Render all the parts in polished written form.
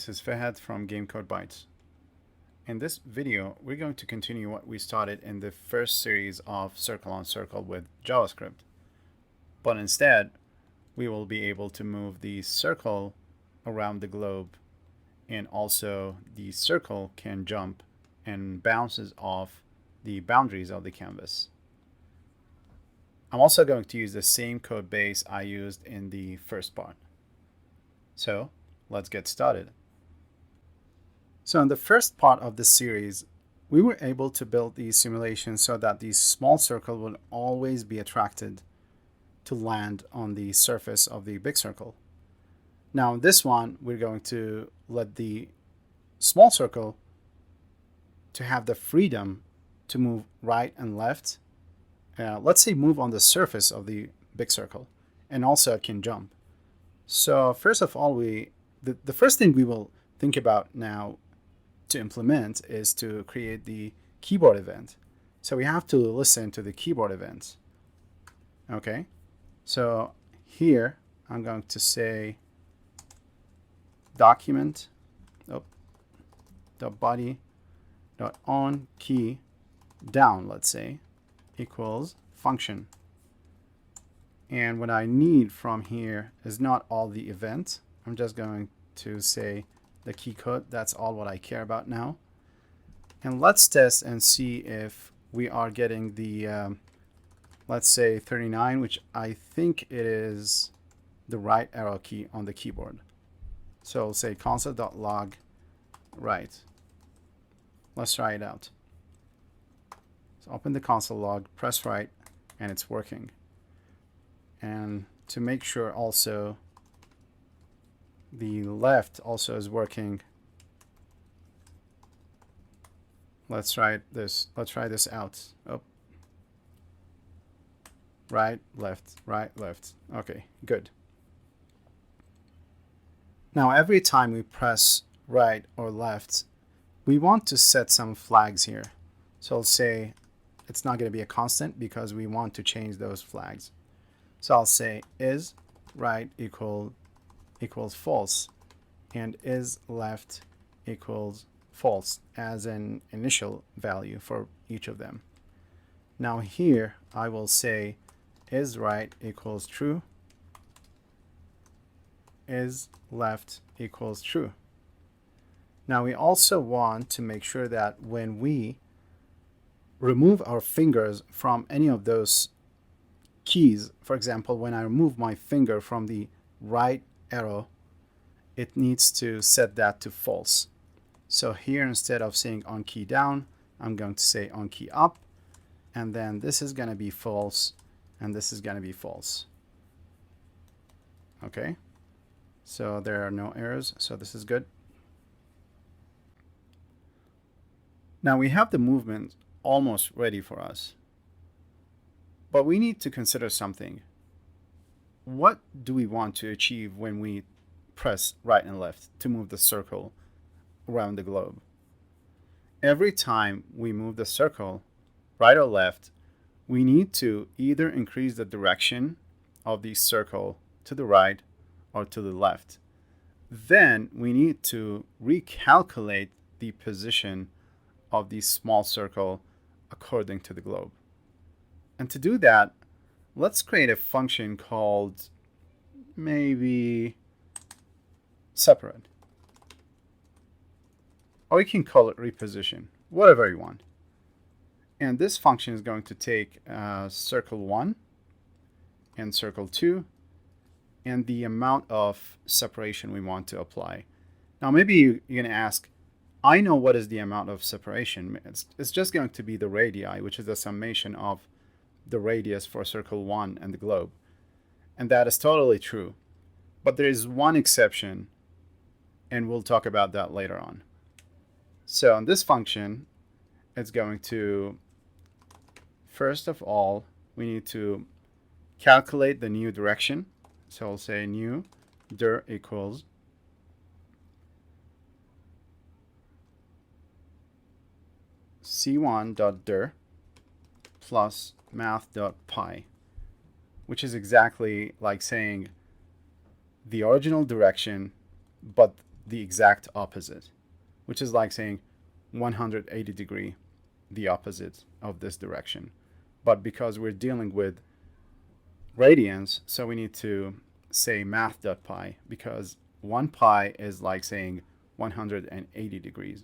this is Fahad from Game Code Bytes. In this video, we're going to continue what we started in the first series of Circle on Circle with JavaScript. But instead, we will be able to move the circle around the globe, and also the circle can jump and bounces off the boundaries of the canvas. I'm also going to use the same code base I used in the first part. So let's get started. So in the first part of this series, we were able to build the simulation so that the small circle would always be attracted to land on the surface of the big circle. Now in this one, we're going to let the small circle to have the freedom to move right and left. Let's say move on the surface of the big circle, and also it can jump. So first of all, the first thing we will think about now to implement is to create the keyboard event. So we have to listen to the keyboard events. Okay, so here I'm going to say document dot body dot on key down, let's say, equals function. And what I need from here is not all the event. I'm just going to say the key code. That's all what I care about now. And let's test and see if we are getting the, let's say 39, which I think it is the right arrow key on the keyboard. So I'll say console.log right. Let's try it out. So open the console log, press right, and it's working. And to make sure also the left also is working, let's try this out. Oh. Right, left. Okay, good. Now every time we press right or left, we want to set some flags here. So I'll say it's not going to be a constant because we want to change those flags. So I'll say is right equals false, and is left equals false as an initial value for each of them. Now here I will say is right equals true, is left equals true. Now we also want to make sure that when we remove our fingers from any of those keys, for example, when I remove my finger from the right arrow, it needs to set that to false. So here, instead of saying on key down, I'm going to say on key up, and then this is going to be false, and this is going to be false. Okay, so there are no errors, so this is good. Now we have the movement almost ready for us, but we need to consider something. What do we want to achieve when we press right and left to move the circle around the globe? Every time we move the circle right or left, we need to either increase the direction of the circle to the right or to the left. Then we need to recalculate the position of the small circle according to the globe. And to do that, let's create a function called maybe separate. Or you can call it reposition, whatever you want. And this function is going to take circle 1 and circle 2 and the amount of separation we want to apply. Now maybe you're going to ask, I know what is the amount of separation. It's just going to be the radii, which is the summation of the radius for circle 1 and the globe. And that is totally true. But there is one exception, and we'll talk about that later on. So in this function, it's going to, first of all, we need to calculate the new direction. So I'll say new dir equals c1.dir plus math.py, which is exactly like saying the original direction, but the exact opposite, which is like saying 180 degree, the opposite of this direction. But because we're dealing with radians, so we need to say math.pi, because 1 pi is like saying 180 degrees.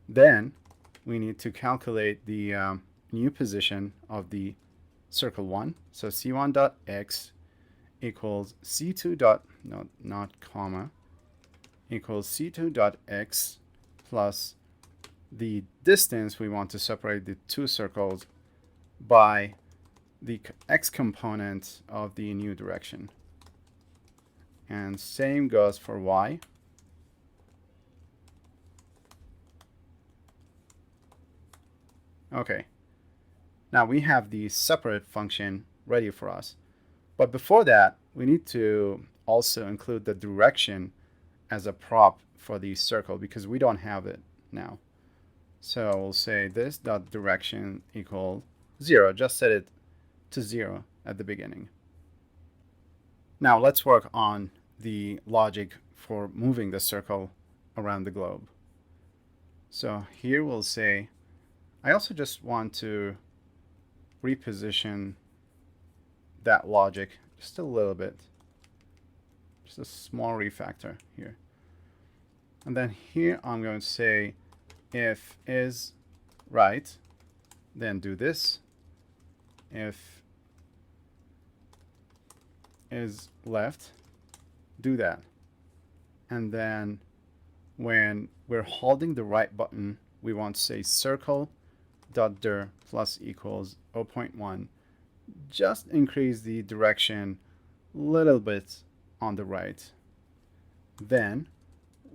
Then we need to calculate the new position of the circle 1. So c1.x equals c2 dot, no, not comma, equals c2.x plus the distance we want to separate the two circles by the x component of the new direction. And same goes for y. Okay, now we have the separate function ready for us. But before that, we need to also include the direction as a prop for the circle, because we don't have it now. So we'll say this dot direction equal 0. Just set it to 0 at the beginning. Now let's work on the logic for moving the circle around the globe. So here we'll say, I also just want to reposition that logic just a little bit, just a small refactor here. And then here I'm going to say if is right, then do this. If is left, do that. And then when we're holding the right button, we want to say circle.dir plus equals 0.1. Just increase the direction a little bit on the right. Then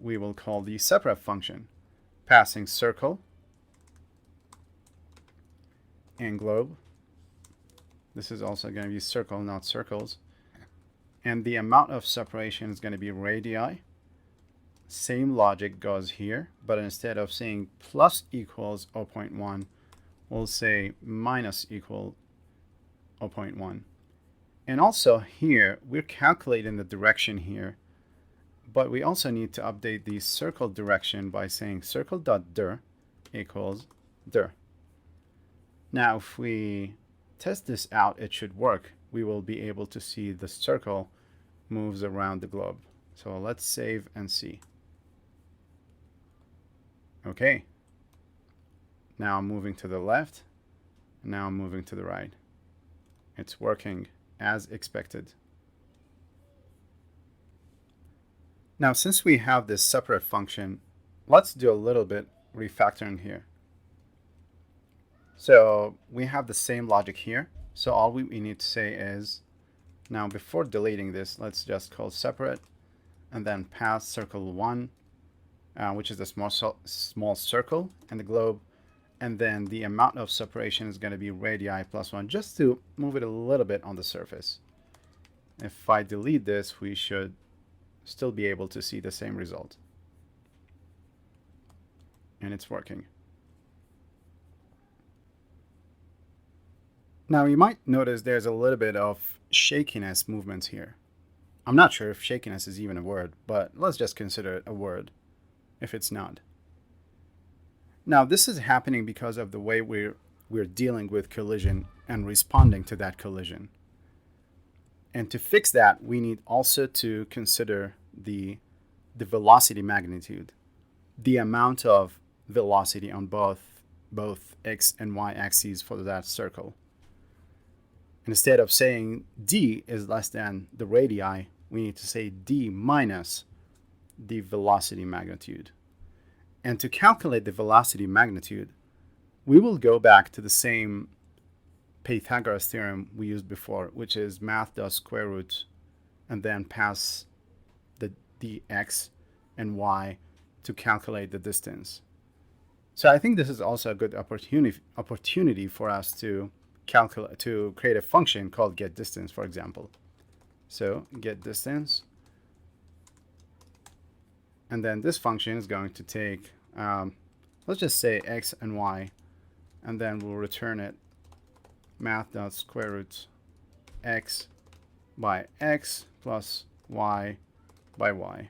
we will call the separate function, passing circle and globe. This is also going to be circle, not circles. And the amount of separation is going to be radii. Same logic goes here, but instead of saying plus equals 0.1, we'll say minus equal 0.1. And also here, we're calculating the direction here, but we also need to update the circle direction by saying circle.dir equals dir. Now, if we test this out, it should work. We will be able to see the circle moves around the globe. So let's save and see. Okay. Now I'm moving to the left. Now I'm moving to the right. It's working as expected. Now, since we have this separate function, let's do a little bit refactoring here. So we have the same logic here. So all we need to say is, now before deleting this, let's just call separate and then pass circle 1, which is the small circle and the globe. And then the amount of separation is going to be radii plus 1, just to move it a little bit on the surface. If I delete this, we should still be able to see the same result. And it's working. Now you might notice there's a little bit of shakiness movements here. I'm not sure if shakiness is even a word, but let's just consider it a word if it's not. Now this is happening because of the way we're dealing with collision and responding to that collision. And to fix that, we need also to consider the velocity magnitude, the amount of velocity on both x and y axes for that circle. Instead of saying d is less than the radii, we need to say d minus the velocity magnitude. And to calculate the velocity magnitude, we will go back to the same Pythagoras theorem we used before, which is math.square root and then pass the x and y to calculate the distance. So I think this is also a good opportunity for us to create a function called getDistance, for example. So getDistance, and then this function is going to take, let's just say x and y, and then we'll return it math.square root x by x plus y by y.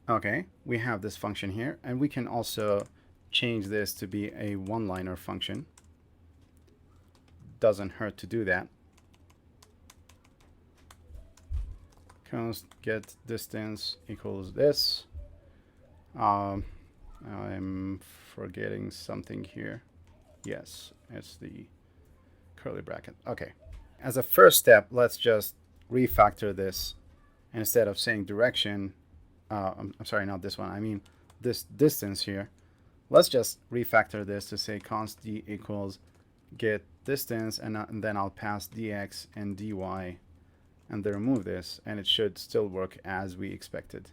Okay, we have this function here, and we can also change this to be a one-liner function. Doesn't hurt to do that. Const get distance equals this. I'm forgetting something here. Yes, it's the curly bracket. Okay. As a first step, let's just refactor this. Instead of saying direction, I'm sorry, not this one. I mean this distance here. Let's just refactor this to say const d equals get distance, and then I'll pass dx and dy, and then remove this, and it should still work as we expected.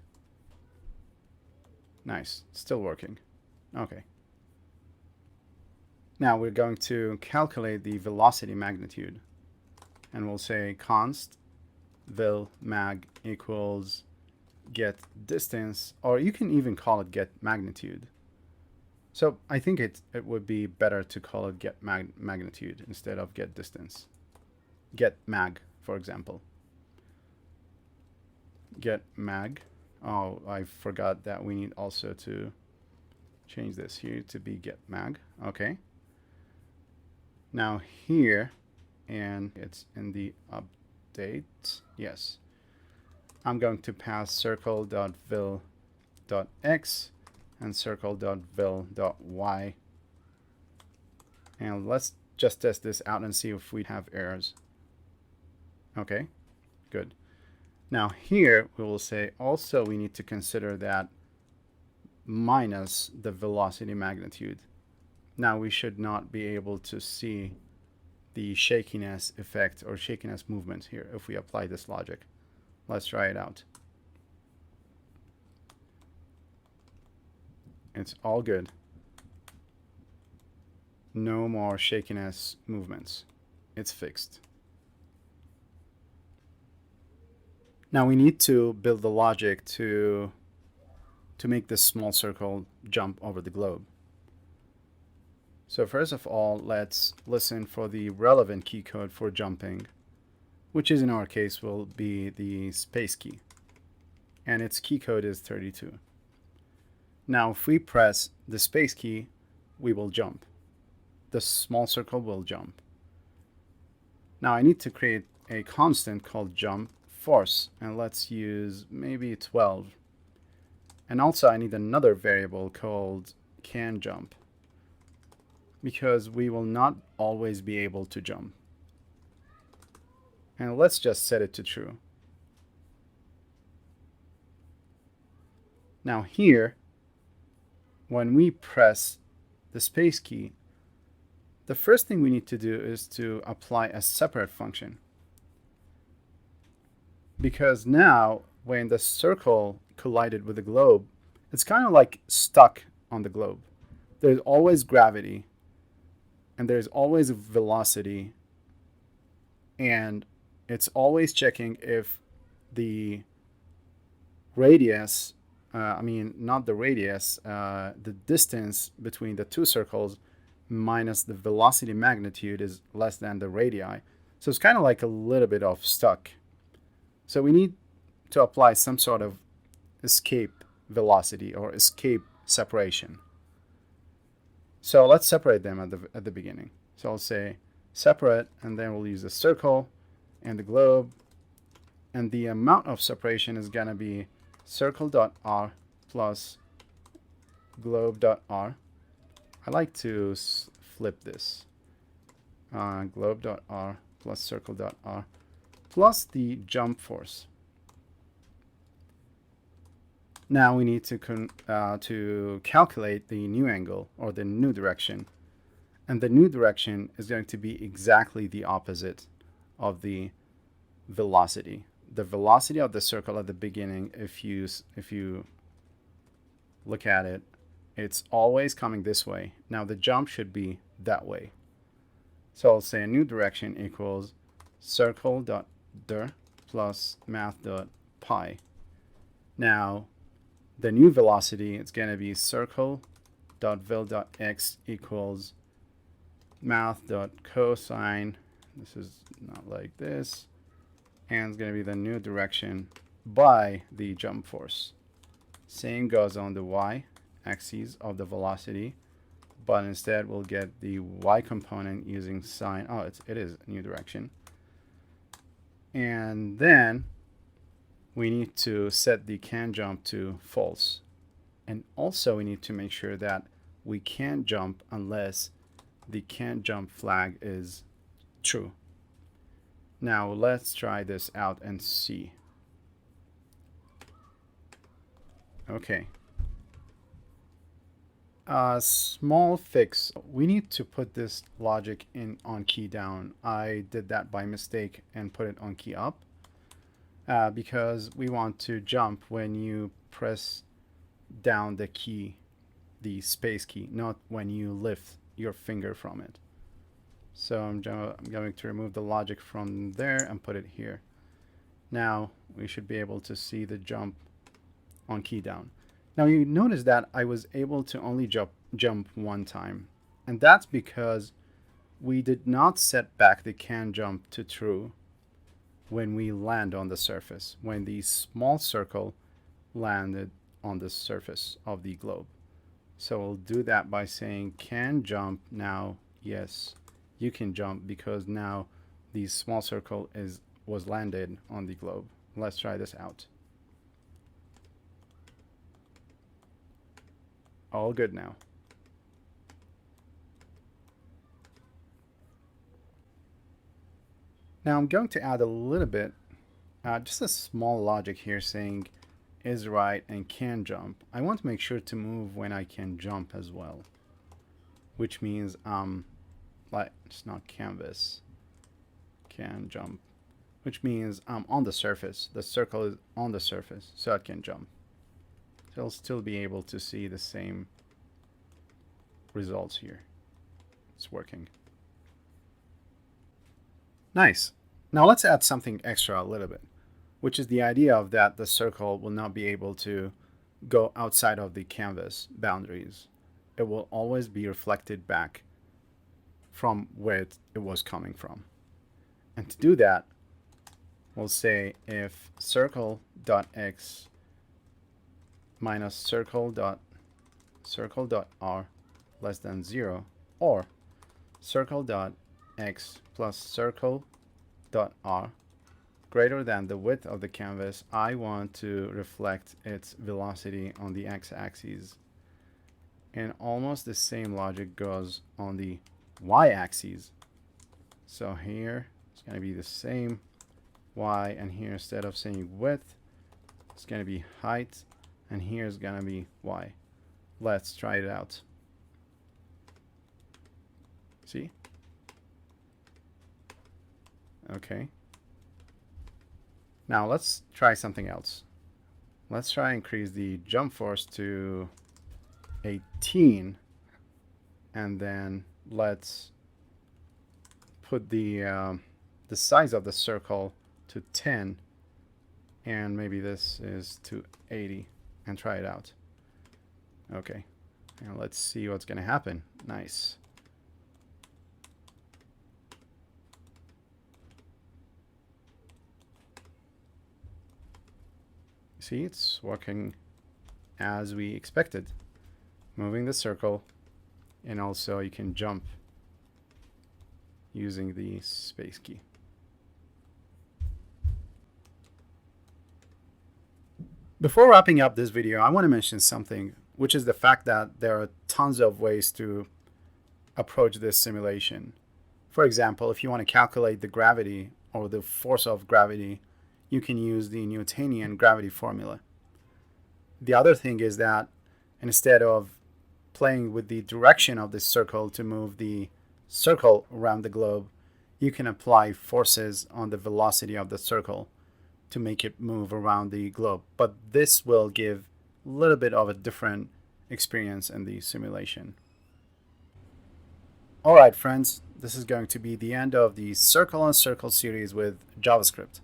Nice, still working. Okay. Now we're going to calculate the velocity magnitude, and we'll say const vel mag equals get distance, or you can even call it get magnitude. So I think it would be better to call it get magnitude instead of get distance. Get mag, for example. Get mag. Oh, I forgot that we need also to change this here to be get mag. Okay. Now here, and it's in the update. Yes. I'm going to pass circle.vil.x and circle.vil.y. And let's just test this out and see if we have errors. Okay, good. Now here we will say also we need to consider that minus the velocity magnitude. Now we should not be able to see the shakiness effect or shakiness movement here if we apply this logic. Let's try it out. It's all good. No more shakiness movements. It's fixed. Now we need to build the logic to make this small circle jump over the globe. So first of all, let's listen for the relevant key code for jumping, which is in our case will be the space key. And its key code is 32. Now if we press the space key, we will jump. The small circle will jump. Now I need to create a constant called jump force, and let's use maybe 12. And also I need another variable called can jump, because we will not always be able to jump. And let's just set it to true. Now here, when we press the space key, the first thing we need to do is to apply a separate function. Because now, when the circle collided with the globe, it's kind of like stuck on the globe. There's always gravity, and there's always velocity, and it's always checking if the radius, not the radius, the distance between the two circles minus the velocity magnitude is less than the radii. So it's kind of like a little bit of stuck. So we need to apply some sort of escape velocity or escape separation. So let's separate them at the beginning. So I'll say separate, and then we'll use the circle and the globe, and the amount of separation is going to be circle.r plus globe.r. I like to flip this. Globe.r plus circle.r plus the jump force. Now we need to calculate the new angle or the new direction. And the new direction is going to be exactly the opposite of the velocity. The velocity of the circle at the beginning, if you look at it, it's always coming this way. Now the jump should be that way. So I'll say a new direction equals circle.dir plus math.pi. Now the new velocity, it's going to be circle.vil.x equals math.cosine. This is not like this. And it's going to be the new direction by the jump force. Same goes on the y axis of the velocity, but instead we'll get the y component using sine. Oh, it is a new direction. And then we need to set the can jump to false. And also we need to make sure that we can't jump unless the can't jump flag is true. Now let's try this out and see. Okay. A small fix. We need to put this logic in on key down. I did that by mistake and put it on key up because we want to jump when you press down the key, the space key, not when you lift your finger from it. So I'm going to remove the logic from there and put it here. Now we should be able to see the jump on key down. Now you notice that I was able to only jump one time, and that's because we did not set back the can jump to true when we land on the surface, when the small circle landed on the surface of the globe. So we'll do that by saying can jump now, yes, you can jump, because now the small circle was landed on the globe. Let's try this out. All good now. Now I'm going to add a little bit, just a small logic here saying is right and can jump. I want to make sure to move when I can jump as well, which means like it's not canvas, can jump, which means I'm on the surface. The circle is on the surface, so I can jump. So I'll still be able to see the same results here. It's working. Nice. Now let's add something extra a little bit, which is the idea of that the circle will not be able to go outside of the canvas boundaries. It will always be reflected back from where it was coming from. And to do that, we'll say if circle.x minus circle.r less than 0, or circle.x plus circle.r greater than the width of the canvas, I want to reflect its velocity on the x-axis. And almost the same logic goes on the y-axis. So here it's going to be the same y, and here instead of saying width, it's going to be height, and here is going to be y. Let's try it out. See? Okay. Now let's try something else. Let's try increase the jump force to 18, and then let's put the size of the circle to 10, and maybe this is to 80, and try it out. Okay, and let's see what's going to happen. Nice. See, it's working as we expected. Moving the circle, and also you can jump using the space key. Before wrapping up this video, I want to mention something, which is the fact that there are tons of ways to approach this simulation. For example, if you want to calculate the gravity or the force of gravity, you can use the Newtonian gravity formula. The other thing is that instead of playing with the direction of the circle to move the circle around the globe, you can apply forces on the velocity of the circle to make it move around the globe. But this will give a little bit of a different experience in the simulation. All right, friends, this is going to be the end of the Circle on Circle series with JavaScript.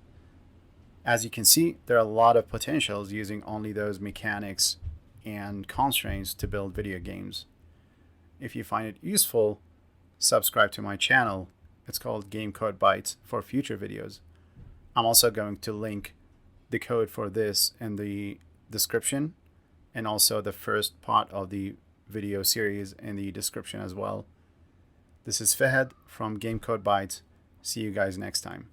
As you can see, there are a lot of potentials using only those mechanics and constraints to build video games. If you find it useful, subscribe to my channel. It's called Game Code Bytes for future videos. I'm also going to link the code for this in the description, and also the first part of the video series in the description as well. This is Fahad from Game Code Bytes. See you guys next time.